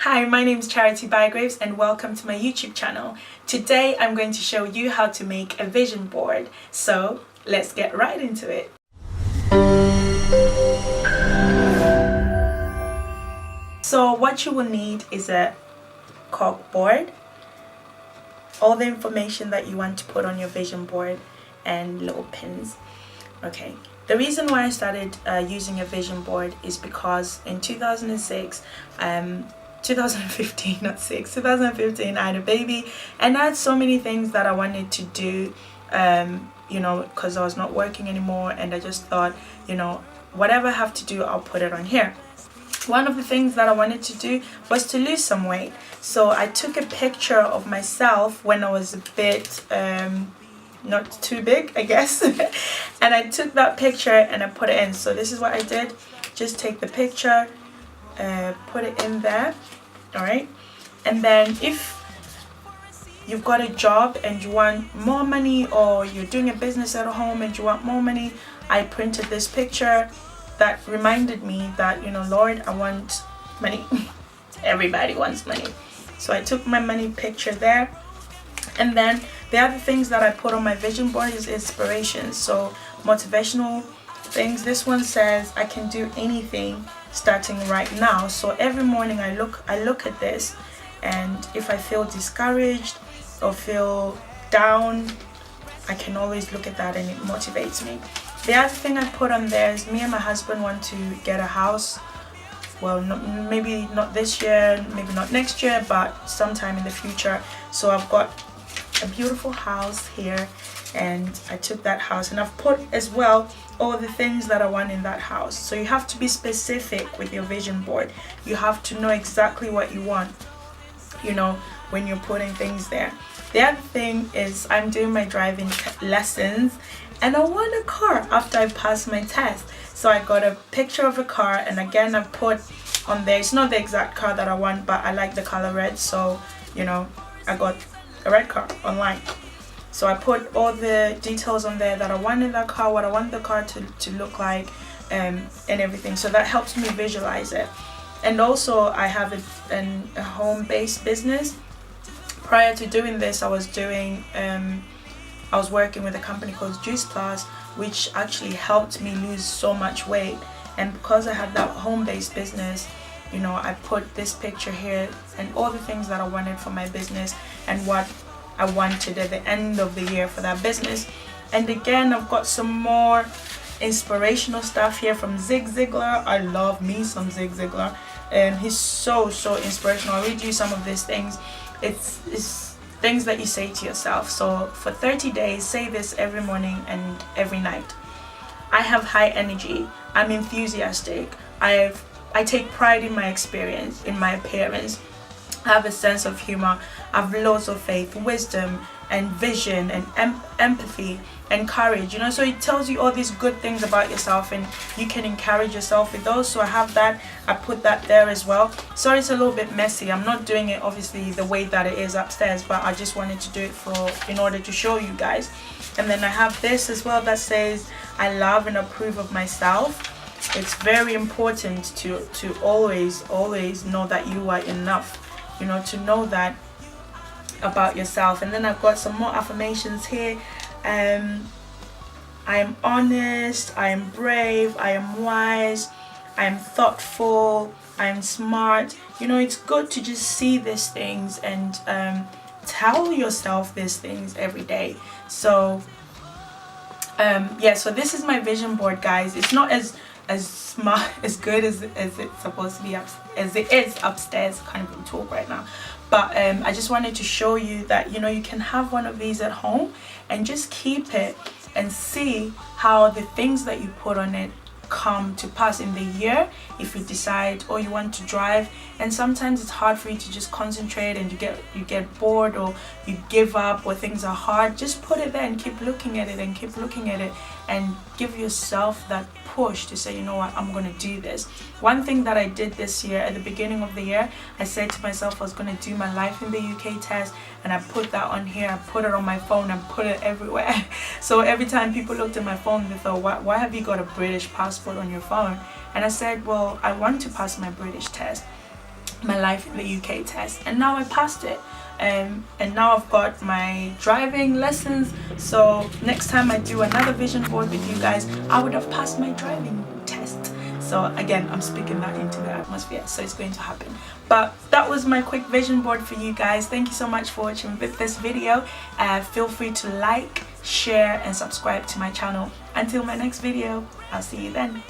Hi, my name is Charity Bygraves and welcome to my YouTube channel. Today I'm going to show you how to make a vision board. So let's get right into it. So what you will need is a cork board, all the information that you want to put on your vision board, and little pins. Okay. The reason why I started using a vision board is because in 2015 I had a baby and I had so many things that I wanted to do, because I was not working anymore, and I just thought, whatever I have to do, I'll put it on here. One of the things that I wanted to do was to lose some weight, so I took a picture of myself when I was a bit not too big, I guess. And I took that picture and I put it in. So this is what I did. Just take the picture, put it in there. All right. And then if you've got a job and you want more money, or you're doing a business at home and you want more money, I printed this picture that reminded me that, Lord, I want money. Everybody wants money. So I took my money picture there. And then the other things that I put on my vision board is inspiration. So motivational things. This one says, I can do anything starting right now. So every morning I look at this, and if I feel discouraged or feel down, I can always look at that and it motivates me. The other thing I put on there is me and my husband want to get a house. Well, maybe not this year, maybe not next year, but sometime in the future. So I've got a beautiful house here, and I took that house and I've put as well all the things that I want in that house. So you have to be specific with your vision board. You have to know exactly what you want, when you're putting things there. The other thing is I'm doing my driving lessons and I want a car after I pass my test. So I got a picture of a car, and again I put on there, it's not the exact car that I want, but I like the color red, so I got a red car online. So I put all the details on there that I want in that car, what I want the car to look like, and everything. So that helps me visualize it. And also I have a home-based business. Prior to doing this, I was working with a company called board+Plus, which actually helped me lose so much weight. And because I had that home-based business, I put this picture here and all the things that I wanted for my business and what I wanted at the end of the year for that business. And again, I've got some more inspirational stuff here from Zig Ziglar. I love me some Zig Ziglar, and he's so inspirational. I'll read you some of these things. It's things that you say to yourself. So for 30 days, say this every morning and every night. I have high energy. I'm enthusiastic. I take pride in my experience, in my appearance. I have a sense of humor. I have loads of faith, wisdom, and vision, and empathy, and courage. So it tells you all these good things about yourself, and you can encourage yourself with those. So I have that. I put that there as well. Sorry, it's a little bit messy. I'm not doing it obviously the way that it is upstairs, but I just wanted to do it in order to show you guys. And then I have this as well that says, I love and approve of myself. It's very important to always know that you are enough, to know that about yourself. And then I've got some more affirmations here. I am honest, I am brave, I am wise, I am thoughtful, I am smart. It's good to just see these things and tell yourself these things every day. So so this is my vision board, guys. It's not as smart, as good as it's supposed to be, as it is upstairs. I can't even talk right now, but I just wanted to show you that you can have one of these at home and just keep it and see how the things that you put on it come to pass in the year. If you decide or you want to drive, and sometimes it's hard for you to just concentrate and you get bored or you give up or things are hard, just put it there and keep looking at it and keep looking at it and give yourself that push to say, what, I'm gonna do this. One thing that I did this year, at the beginning of the year, I said to myself I was gonna do my life in the UK test, and I put that on here. I put it on my phone and put it everywhere. So every time people looked at my phone, they thought, why have you got a British passport on your phone? And I said, well, I want to pass my British test. my life in the UK test, and now I passed it. And now I've got my driving lessons, so next time I do another vision board with you guys, I would have passed my driving test. So again, I'm speaking that into the atmosphere, so it's going to happen. But that was my quick vision board for you guys. Thank you so much for watching this video. Feel free to like, share and subscribe to my channel. Until my next video, I'll see you then.